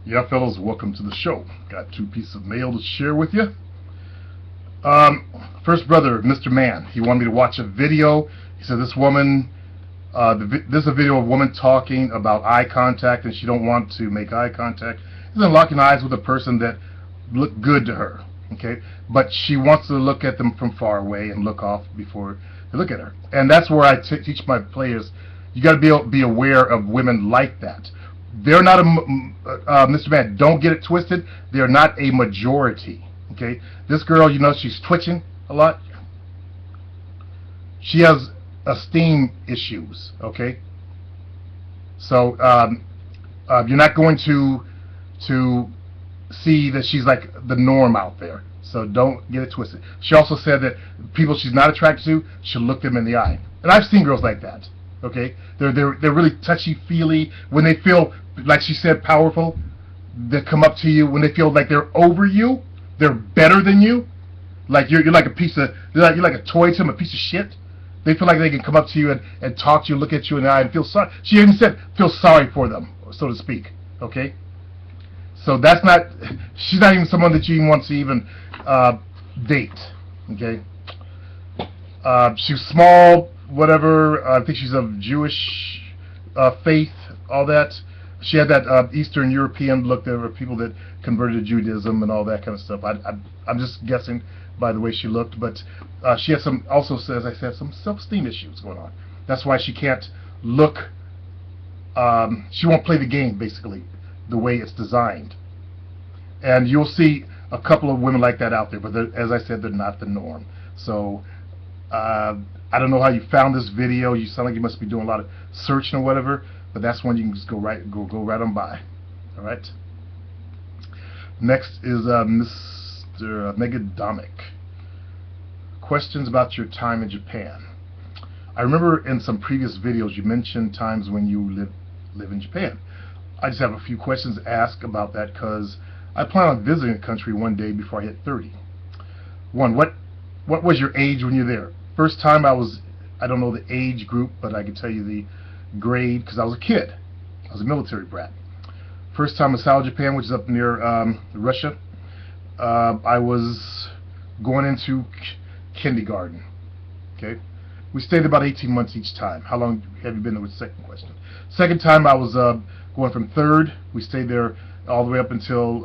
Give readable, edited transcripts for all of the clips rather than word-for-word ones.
Yeah, fellas, welcome to the show. Got two pieces of mail to share with you. First brother, Mr. Man, he wanted me to watch a video. He said this woman, this is a video of a woman talking about eye contact, and she don't want to make eye contact. He's locking eyes with a person that look good to her, okay? But she wants to look at them from far away and look off before they look at her. And that's where I teach my players. You got to be aware of women like that. They're not Mr. Man, don't get it twisted. They're not a majority. Okay, this girl, you know, she's twitching a lot. She has esteem issues. Okay, so you're not going to see that she's like the norm out there. So don't get it twisted. She also said that people she's not attracted to should look them in the eye, and I've seen girls like that. Okay, they're really touchy-feely when they feel, like she said, powerful. They come up to you when they feel like they're over you, they're better than you, like you're like a piece of, you're like a toy to them, a piece of shit. They feel like they can come up to you and talk to you, look at you in the eye, and feel sorry. She even said feel sorry for them, so to speak. Okay, so that's not. She's not even someone that you even want to even date. Okay, she's small. Whatever, I think she's of Jewish faith, all that. She had that Eastern European look. There were people that converted to Judaism and all that kind of stuff. I'm just guessing by the way she looked, but she has some, also as I said, some self-esteem issues going on. That's why she can't look, she won't play the game, basically, the way it's designed. And you'll see a couple of women like that out there, but as I said, they're not the norm. So, I don't know how you found this video. You sound like you must be doing a lot of searching or whatever, but that's one you can just go right on by. All right. Next is Mr. Megadomic. Questions about your time in Japan. I remember in some previous videos you mentioned times when you live in Japan. I just have a few questions to ask about that because I plan on visiting the country one day before I hit 30. One, what was your age when you're there? First time I don't know the age group, but I can tell you the grade because I was a kid. I was a military brat. First time in South Japan, which is up near Russia, I was going into kindergarten. Okay, we stayed about 18 months each time. How long have you been there? Was the second question. Second time I was going from third. We stayed there all the way up until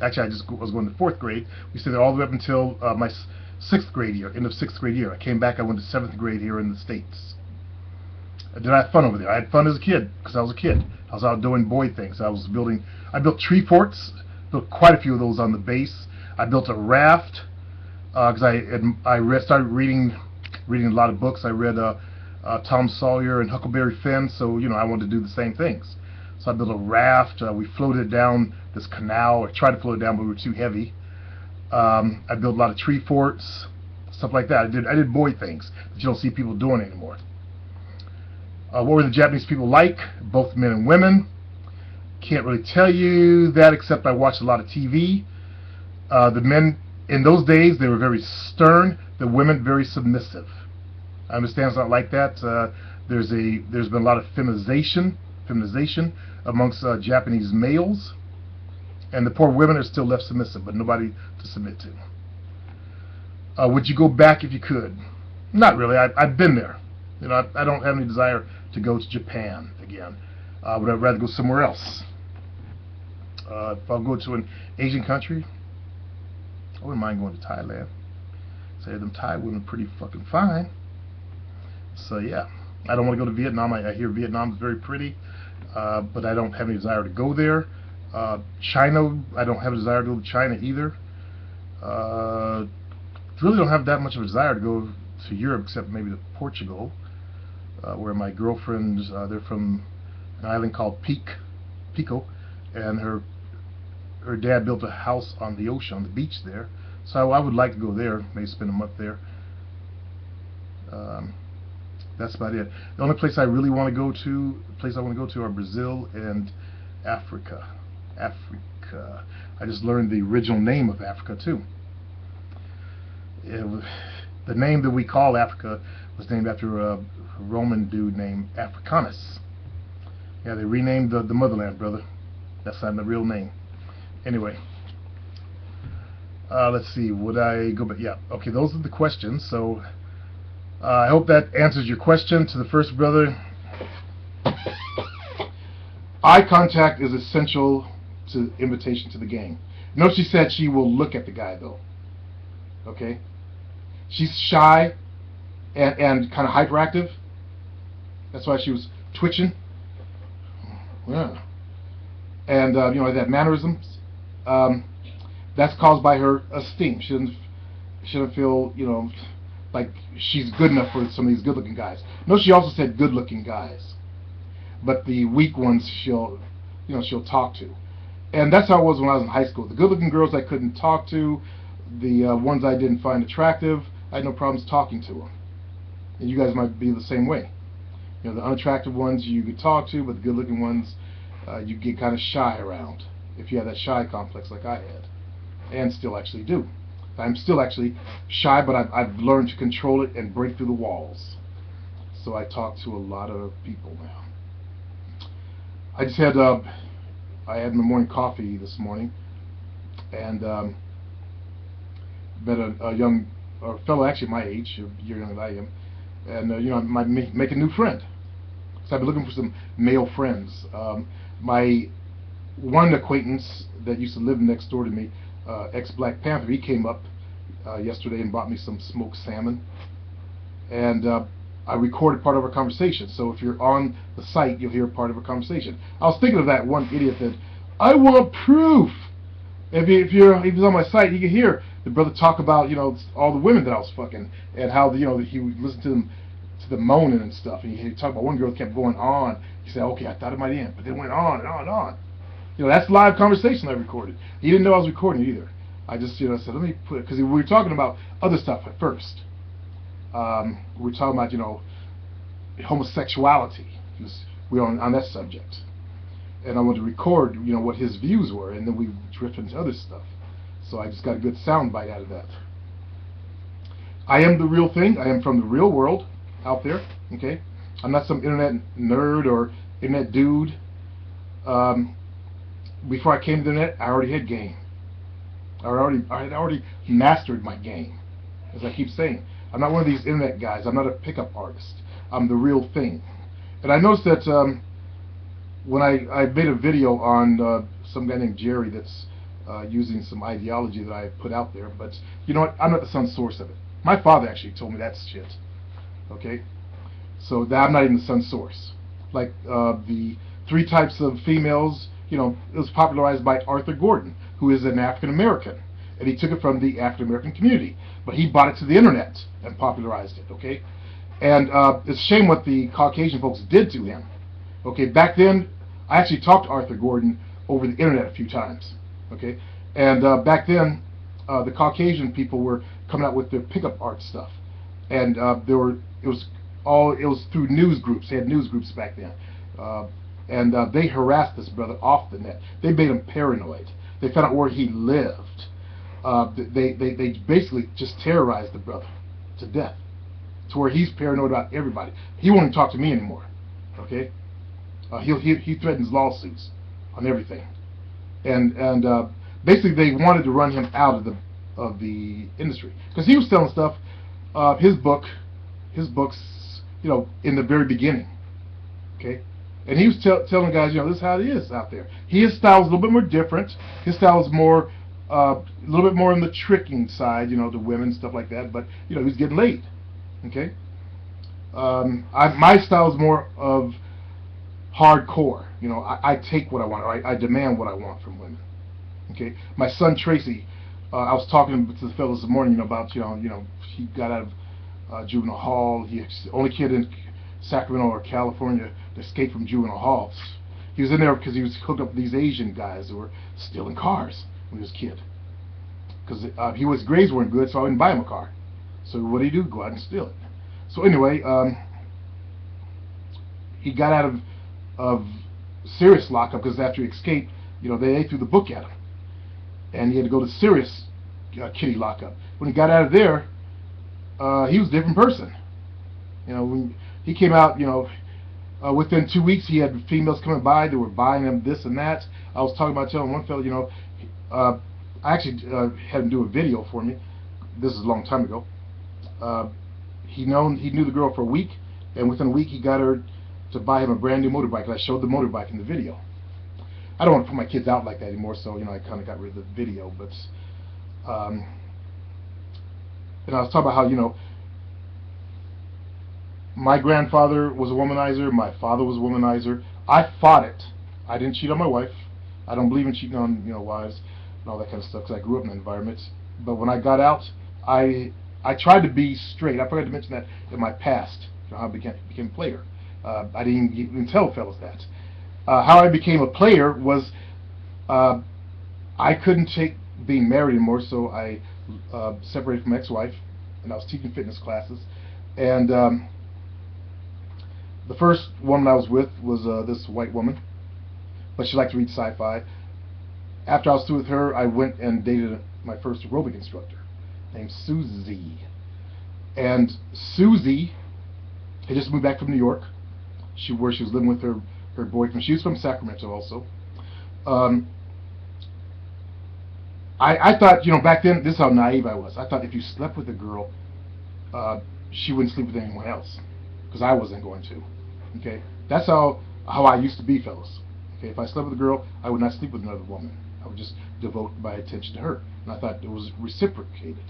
actually I was going to fourth grade. We stayed there all the way up until my sixth grade year, end of sixth grade year. I came back, I went to seventh grade here in the States. Did I have fun over there? I had fun as a kid, because I was a kid. I was out doing boy things. I built tree forts, built quite a few of those on the base. I built a raft, because I started reading a lot of books. I read Tom Sawyer and Huckleberry Finn, so, you know, I wanted to do the same things. So I built a raft, we floated down this canal, or tried to float it down, but we were too heavy. I built a lot of tree forts, stuff like that. I did boy things that you don't see people doing anymore. What were the Japanese people like? Both men and women. Can't really tell you that except I watched a lot of TV. The men in those days, they were very stern. The women very submissive. I understand it's not like that. There's been a lot of feminization amongst Japanese males. And the poor women are still left submissive, but nobody to submit to. Would you go back if you could? Not really. I've been there. You know, I don't have any desire to go to Japan again. Would I rather go somewhere else? If I'll go to an Asian country, I wouldn't mind going to Thailand. Say them Thai women are pretty fucking fine. So yeah, I don't want to go to Vietnam. I hear Vietnam is very pretty, but I don't have any desire to go there. China, I don't have a desire to go to China either. Really don't have that much of a desire to go to Europe except maybe to Portugal, where my girlfriend's, they're from an island called Pico, and her dad built a house on the ocean, on the beach there. So I would like to go there, maybe spend a month there. That's about it. The only place I really want to go to, are Brazil and Africa. I just learned the original name of Africa too. The name that we call Africa was named after a Roman dude named Africanus. Yeah, they renamed the motherland, brother. That's not the real name. Anyway, let's see. Would I go? But yeah, okay. Those are the questions. So I hope that answers your question. To the first brother, eye contact is essential to invitation to the game. Note she said she will look at the guy though. Okay, she's shy and kind of hyperactive. That's why she was twitching. Yeah. And that mannerisms, that's caused by her esteem. She doesn't feel like she's good enough for some of these good-looking guys. No, she also said good-looking guys, but the weak ones she'll talk to, and that's how it was when I was in high school. The good-looking girls I couldn't talk to, the ones I didn't find attractive, I had no problems talking to them. And you guys might be the same way. The unattractive ones you could talk to, but the good-looking ones you get kind of shy around, if you have that shy complex like I had, and still actually do. I'm still actually shy, but I've learned to control it and break through the walls. So I talk to a lot of people now. I just had I had my morning coffee this morning, and met a fellow actually my age, a year younger than I am, and I might make a new friend. So I've been looking for some male friends. My one acquaintance that used to live next door to me, ex-Black Panther, he came up yesterday and brought me some smoked salmon, and I recorded part of our conversation. So if you're on the site, you'll hear part of our conversation. I was thinking of that one idiot that I want proof. If he's on my site, you can hear the brother talk about all the women that I was fucking, and how he would listen to them, to the moaning and stuff. And he talked about one girl that kept going on. He said, okay, I thought it might end, but then it went on and on and on. That's live conversation I recorded. He didn't know I was recording it either. I just said, let me put it, because we were talking about other stuff at first. We were talking about homosexuality. We were on that subject, and I wanted to record what his views were, and then we drifted into other stuff. So I just got a good sound bite out of that. I am the real thing. I am from the real world out there. Okay, I'm not some internet nerd or internet dude. Before I came to the internet, I already had game. I had already mastered my game. As I keep saying, I'm not one of these internet guys. I'm not a pickup artist. I'm the real thing. And I noticed that when I made a video on some guy named Jerry that's using some ideology that I put out there, but you know what? I'm not the sun source of it. My father actually told me that shit. Okay, so that I'm not even the sun source. Like the 3 types of females, it was popularized by Arthur Gordon, who is an African American, and he took it from the African American community, but he brought it to the internet and popularized it. Okay, and it's a shame what the Caucasian folks did to him. Okay, back then I actually talked to Arthur Gordon over the internet a few times. Okay, and back then the Caucasian people were coming out with their pickup art stuff, and it was through news groups. They had news groups back then, and they harassed this brother off the net. They made him paranoid. They found out where he lived. They basically just terrorized the brother to death, to where he's paranoid about everybody. He won't even talk to me anymore. Okay, he threatens lawsuits on everything, and basically they wanted to run him out of the industry because he was selling stuff. His books, in the very beginning. Okay, and he was telling guys, this is how it is out there. His style is a little bit more different. His style is more, a little bit more on the tricking side, to women, stuff like that. But he was getting laid. Okay, my style is more of hardcore. I take what I want, or I demand what I want from women. Okay, my son Tracy, I was talking to the fellows this morning, about he got out of juvenile hall. He's the only kid in Sacramento or California to escape from juvenile halls. He was in there because he was hooked up with these Asian guys who were stealing cars when he was a kid. Because his grades weren't good, so I wouldn't buy him a car. So what did he do? Go out and steal it. So anyway, he got out of serious lockup because after he escaped, they threw the book at him, and he had to go to serious kitty lockup. When he got out of there, he was a different person. When he came out, Within 2 weeks, he had females coming by. They were buying him this and that. I was talking about telling one fellow, you know, I actually had him do a video for me. This is a long time ago. He knew the girl for a week, and within a week he got her to buy him a brand new motorbike. And I showed the motorbike in the video. I don't want to put my kids out like that anymore, so you know I kind of got rid of the video. But and I was talking about how, you know, my grandfather was a womanizer, my father was a womanizer. I fought it. I didn't cheat on my wife. I don't believe in cheating on, you know, wives and all that kind of stuff because I grew up in that environment. But when I got out, I tried to be straight. I forgot to mention that in my past, you know, how I became a player. I didn't even tell fellas that. How I became a player was I couldn't take being married anymore, so I separated from my ex-wife, and I was teaching fitness classes. And the first woman I was with was this white woman, but she liked to read sci-fi. After I was through with her, I went and dated my first aerobic instructor named Susie. And Susie had just moved back from New York, where she was living with her boyfriend. She was from Sacramento also. I thought, you know, back then, this is how naive I was. I thought if you slept with a girl, she wouldn't sleep with anyone else, because I wasn't going to. Okay, that's how I used to be, fellas. Okay, if I slept with a girl, I would not sleep with another woman. I would just devote my attention to her, and I thought it was reciprocated.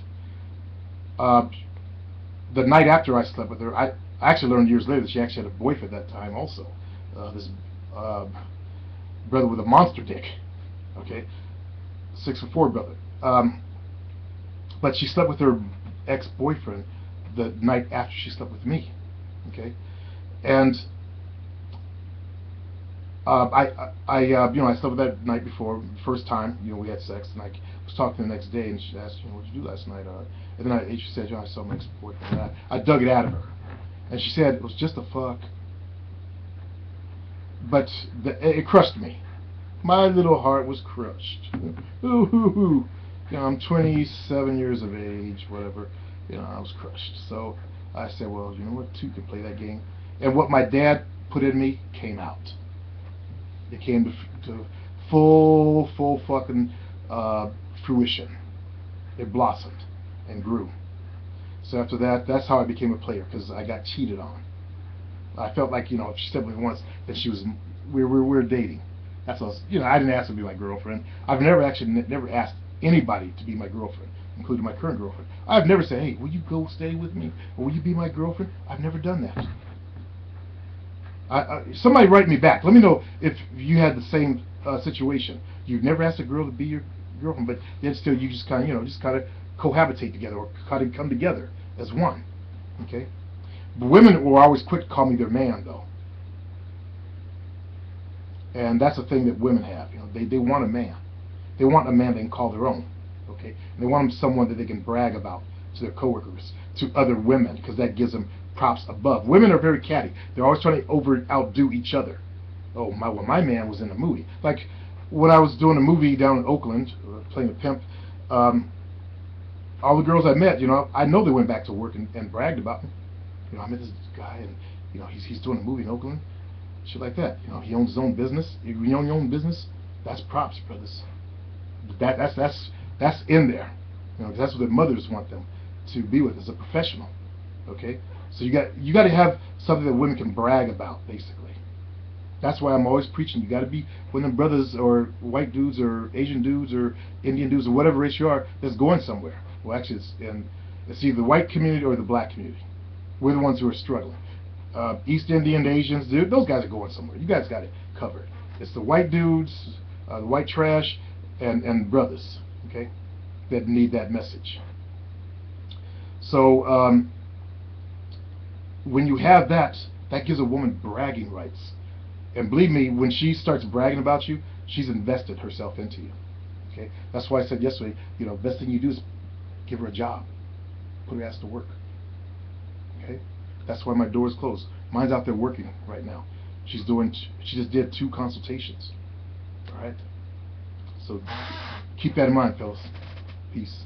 The night after I slept with her, I actually learned years later that she actually had a boyfriend at that time also. This brother with a monster dick. Okay, 6'4" brother. But she slept with her ex-boyfriend the night after she slept with me. Okay, and you know, I slept with her that night before, first time, you know, we had sex, and I was talking to her the next day, and she asked, you know, what'd you do last night? And then she said, you know, I saw my ex-boyfriend. And I dug it out of her, and she said it was just a fuck, but it crushed me. My little heart was crushed. Ooh, hoo, hoo. You know, I'm 27 years of age, whatever. You know, I was crushed. So I said, well, you know what, two can play that game. And what my dad put in me came out. It came to full fucking fruition. It blossomed and grew. So after that, that's how I became a player, because I got cheated on. I felt like, you know, if she slept with me once, then we were dating. That's all. You know, I didn't ask her to be my girlfriend. I've never asked anybody to be my girlfriend, including my current girlfriend. I've never said, hey, will you go stay with me, or will you be my girlfriend? I've never done that. Somebody write me back. Let me know if you had the same situation. You've never asked a girl to be your girlfriend, but then still you just kind of, you know, just kind of cohabitate together, or kind of come together as one. Okay. But women will always quick to call me their man, though. And that's the thing that women have. You know, they want a man. They want a man they can call their own. Okay, and they want someone that they can brag about to their coworkers, to other women, because that gives them props above. Women are very catty. They're always trying to outdo each other. Oh, my man was in a movie. Like when I was doing a movie down in Oakland, playing a pimp. All the girls I met, you know, I know they went back to work and bragged about me. You know, I met this guy, and you know, he's doing a movie in Oakland. Shit like that. You know, he owns his own business. If you own your own business, that's props, brothers. That's in there. You know, that's what their mothers want them to be with, as a professional. Okay, so you got to have something that women can brag about, basically. That's why I'm always preaching. You got to be one of them brothers, or white dudes, or Asian dudes, or Indian dudes, or whatever race you are, that's going somewhere. Well, actually, it's either the white community or the black community. We're the ones who are struggling. East Indian, Asians, dude, those guys are going somewhere. You guys got it covered. It's the white dudes, the white trash, and brothers, okay, that need that message. So when you have that, that gives a woman bragging rights. And believe me, when she starts bragging about you, she's invested herself into you. Okay, that's why I said yesterday, you know, best thing you do is give her a job, put her ass to work. Okay, that's why my door is closed. Mine's out there working right now. She just did 2 consultations. All right, so keep that in mind, fellas. Peace.